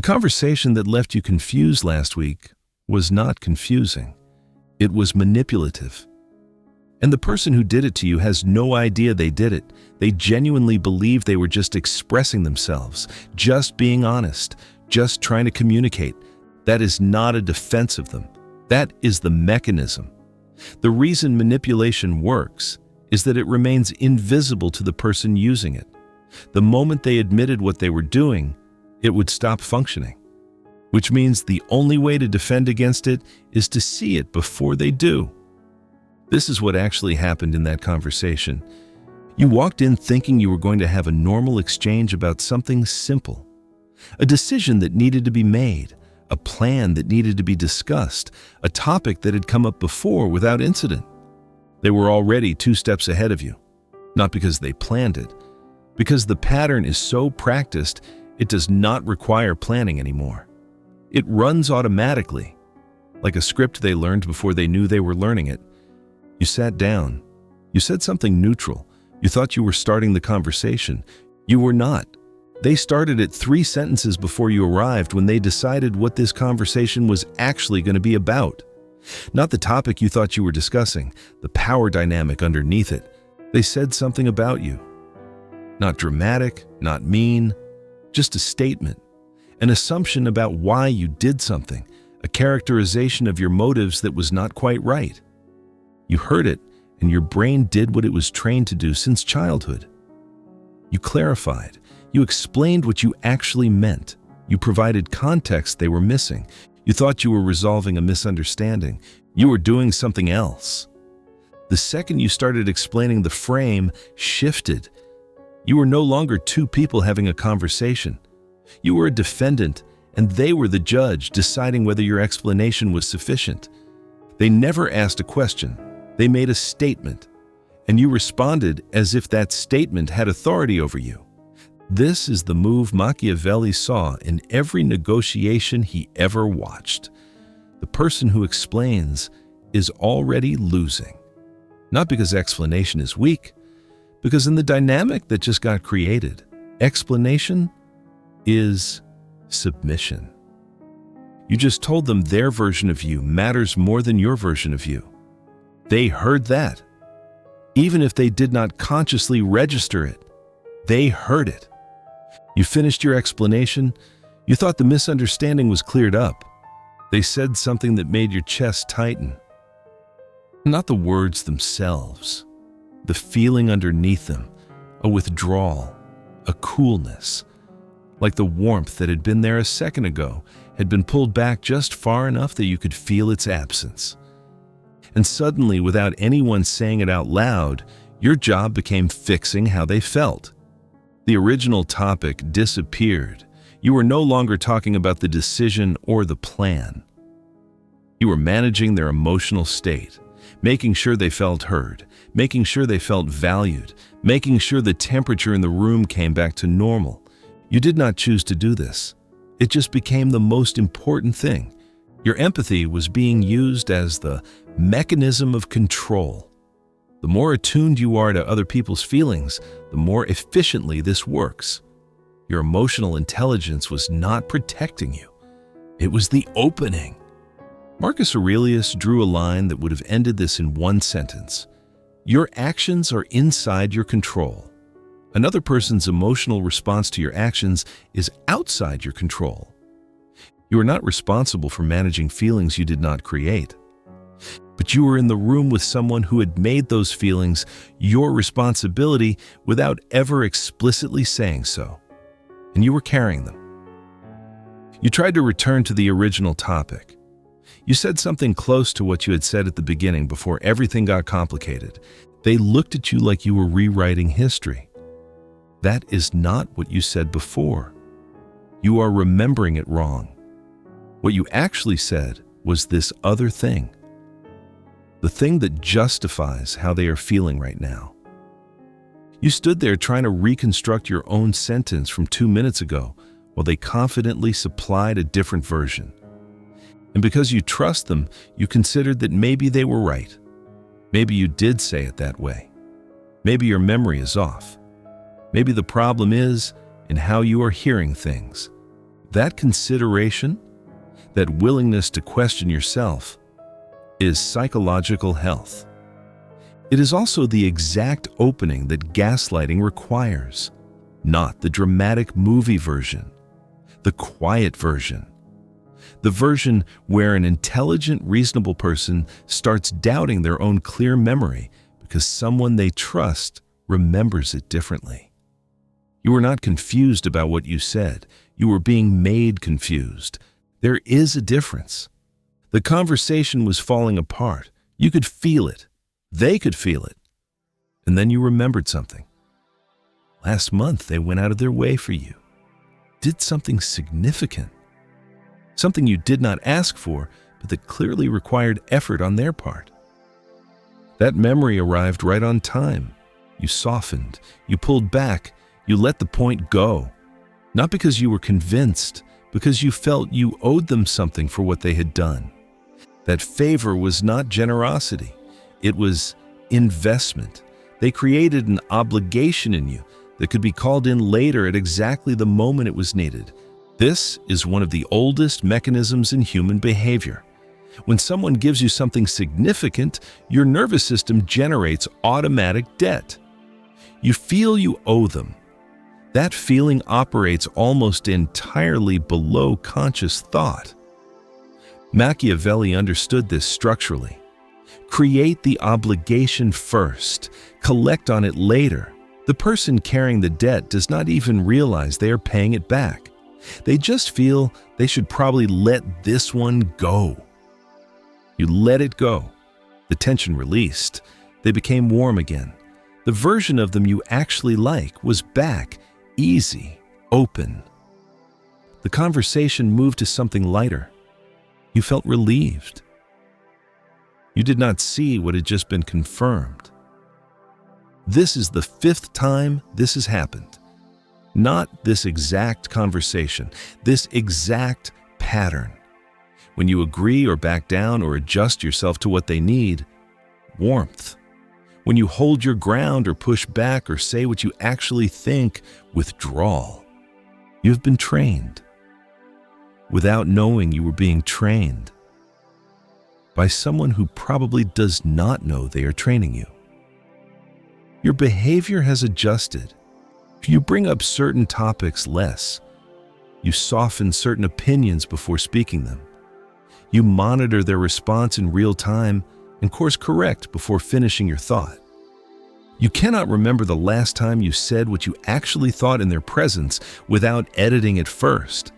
conversation that left you confused last week was not confusing. It was manipulative. And the person who did it to you has no idea they did it. They genuinely believe they were just expressing themselves, just being honest, just trying to communicate. That is not a defense of them. That is the mechanism. The reason manipulation works is that it remains invisible to the person using it. The moment they admitted what they were doing, it would stop functioning. Which means the only way to defend against it is to see it before they do. This is what actually happened in that conversation. You walked in thinking you were going to have a normal exchange about something simple. A decision that needed to be made, a plan that needed to be discussed, a topic that had come up before without incident. They were already 2 steps ahead of you. Not because they planned it, because the pattern is so practiced, it does not require planning anymore. It runs automatically, like a script they learned before they knew they were learning it. You sat down. You said something neutral. You thought you were starting the conversation. You were not. They started it 3 sentences before you arrived when they decided what this conversation was actually going to be about. Not the topic you thought you were discussing, the power dynamic underneath it. They said something about you. Not dramatic, not mean, just a statement. An assumption about why you did something, a characterization of your motives that was not quite right. You heard it, and your brain did what it was trained to do since childhood. You clarified. You explained what you actually meant. You provided context they were missing. You thought you were resolving a misunderstanding. You were doing something else. The second you started explaining, the frame shifted. You were no longer 2 people having a conversation. You were a defendant, and they were the judge deciding whether your explanation was sufficient. They never asked a question. They made a statement, and you responded as if that statement had authority over you. This is the move Machiavelli saw in every negotiation he ever watched. The person who explains is already losing. Not because explanation is weak, because in the dynamic that just got created, explanation is submission. You just told them their version of you matters more than your version of you. They heard that. Even if they did not consciously register it, they heard it. You finished your explanation. You thought the misunderstanding was cleared up. They said something that made your chest tighten. Not the words themselves, the feeling underneath them, a withdrawal, a coolness, like the warmth that had been there a second ago had been pulled back just far enough that you could feel its absence. And suddenly, without anyone saying it out loud, your job became fixing how they felt. The original topic disappeared. You were no longer talking about the decision or the plan. You were managing their emotional state, making sure they felt heard, making sure they felt valued, making sure the temperature in the room came back to normal. You did not choose to do this. It just became the most important thing. Your empathy was being used as the mechanism of control. The more attuned you are to other people's feelings, the more efficiently this works. Your emotional intelligence was not protecting you. It was the opening. Marcus Aurelius drew a line that would have ended this in 1 sentence. Your actions are inside your control. Another person's emotional response to your actions is outside your control. You are not responsible for managing feelings you did not create. But you were in the room with someone who had made those feelings your responsibility without ever explicitly saying so. And you were carrying them. You tried to return to the original topic. You said something close to what you had said at the beginning before everything got complicated. They looked at you like you were rewriting history. That is not what you said before. You are remembering it wrong. What you actually said was this other thing. The thing that justifies how they are feeling right now. You stood there trying to reconstruct your own sentence from 2 minutes ago while they confidently supplied a different version. And because you trust them, you considered that maybe they were right. Maybe you did say it that way. Maybe your memory is off. Maybe the problem is in how you are hearing things. That consideration, that willingness to question yourself, is psychological health. It is also the exact opening that gaslighting requires, not the dramatic movie version, the quiet version. The version where an intelligent, reasonable person starts doubting their own clear memory because someone they trust remembers it differently. You were not confused about what you said. You were being made confused. There is a difference. The conversation was falling apart. You could feel it. They could feel it. And then you remembered something. Last month, they went out of their way for you. Did something significant. Something you did not ask for, but that clearly required effort on their part. That memory arrived right on time. You softened, you pulled back, you let the point go. Not because you were convinced, because you felt you owed them something for what they had done. That favor was not generosity. It was investment. They created an obligation in you that could be called in later at exactly the moment it was needed. This is one of the oldest mechanisms in human behavior. When someone gives you something significant, your nervous system generates automatic debt. You feel you owe them. That feeling operates almost entirely below conscious thought. Machiavelli understood this structurally. Create the obligation first, collect on it later. The person carrying the debt does not even realize they are paying it back. They just feel they should probably let this one go. You let it go. The tension released. They became warm again. The version of them you actually like was back, easy, open. The conversation moved to something lighter. You felt relieved. You did not see what had just been confirmed. This is the 5th time this has happened. Not this exact conversation, this exact pattern. When you agree or back down or adjust yourself to what they need, warmth. When you hold your ground or push back or say what you actually think, withdrawal. You have been trained. Without knowing you were being trained. By someone who probably does not know they are training you. Your behavior has adjusted. You bring up certain topics less. You soften certain opinions before speaking them. You monitor their response in real time and course correct before finishing your thought. You cannot remember the last time you said what you actually thought in their presence without editing it first.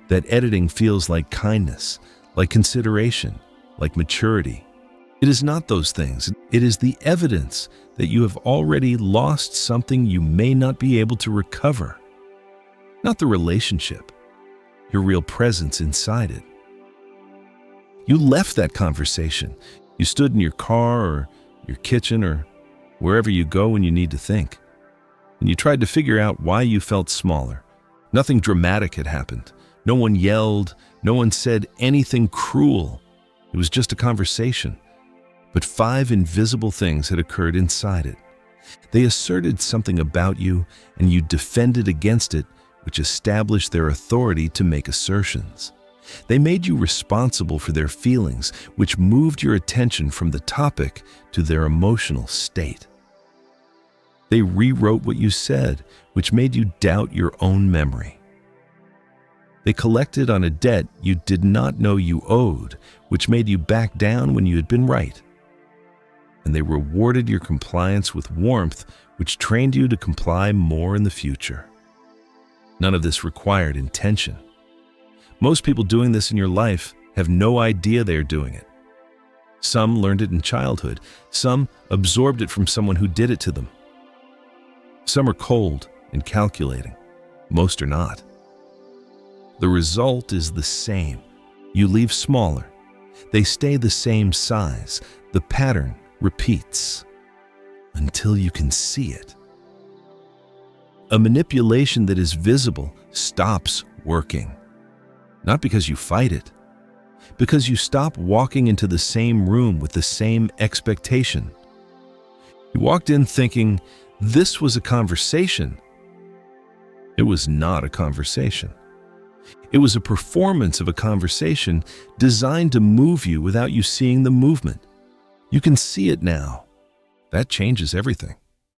That editing feels like kindness, like consideration, like maturity. It is not those things. It is the evidence that you have already lost something you may not be able to recover. Not the relationship, your real presence inside it. You left that conversation. You stood in your car or your kitchen or wherever you go when you need to think. And you tried to figure out why you felt smaller. Nothing dramatic had happened. No one yelled. No one said anything cruel. It was just a conversation. But 5 invisible things had occurred inside it. They asserted something about you, and you defended against it, which established their authority to make assertions. They made you responsible for their feelings, which moved your attention from the topic to their emotional state. They rewrote what you said, which made you doubt your own memory. They collected on a debt you did not know you owed, which made you back down when you had been right. And they rewarded your compliance with warmth, which trained you to comply more in the future. None of this required intention. Most people doing this in your life have no idea they are doing it. Some learned it in childhood. Some absorbed it from someone who did it to them. Some are cold and calculating. Most are not. The result is the same. You leave smaller. They stay the same size. The pattern repeats until you can see it. A manipulation that is visible stops working. Not because you fight it, because you stop walking into the same room with the same expectation. You walked in thinking this was a conversation. It was not a conversation. It was a performance of a conversation designed to move you without you seeing the movement. You can see it now. That changes everything.